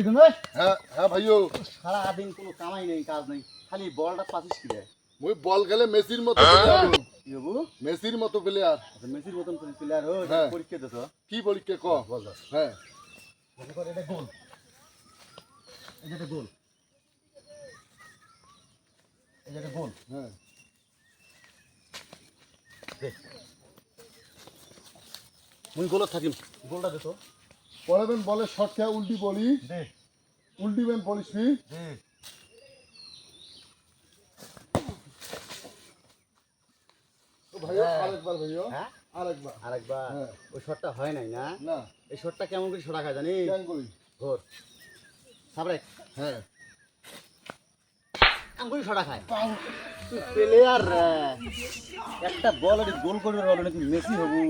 লিখুন ভাই হ্যাঁ হ্যাঁ ভাইও সারা দিন কোনো কামাই নেই কাজ নেই খালি বলটা পাচ্ছিস কি রে মুই বল খেলে মেসির মতো প্লেয়ার কি বাবু মেসির মতো প্লেয়ার আচ্ছা মেসির মতন প্লেয়ার হো হ্যাঁ। পরীক্ষা দিত কি পরীক্ষা ক বল দাও হ্যাঁ মনে কর এটা গোল এটা গোল এটা গোল হ্যাঁ মুই গোলত থাকিম গোলটা দিত পড়াবেন বলে শর্ট খেয়া উল্টি বলি দে উল্টিবেন বলিস নি দে ভাইও আরেকবার ভাইও হ্যাঁ আরেকবার আরেকবার হ্যাঁ। ওই শটটা হয় নাই না না এই শটটা কেমন করে ছড়া খায় জানি কেন করি ঘোর সাবরে হ্যাঁ আঙ্গুলি ছড়া খায় তুই প্লেয়ার একটা বল গোল করবে বল নাকি মেসি হবু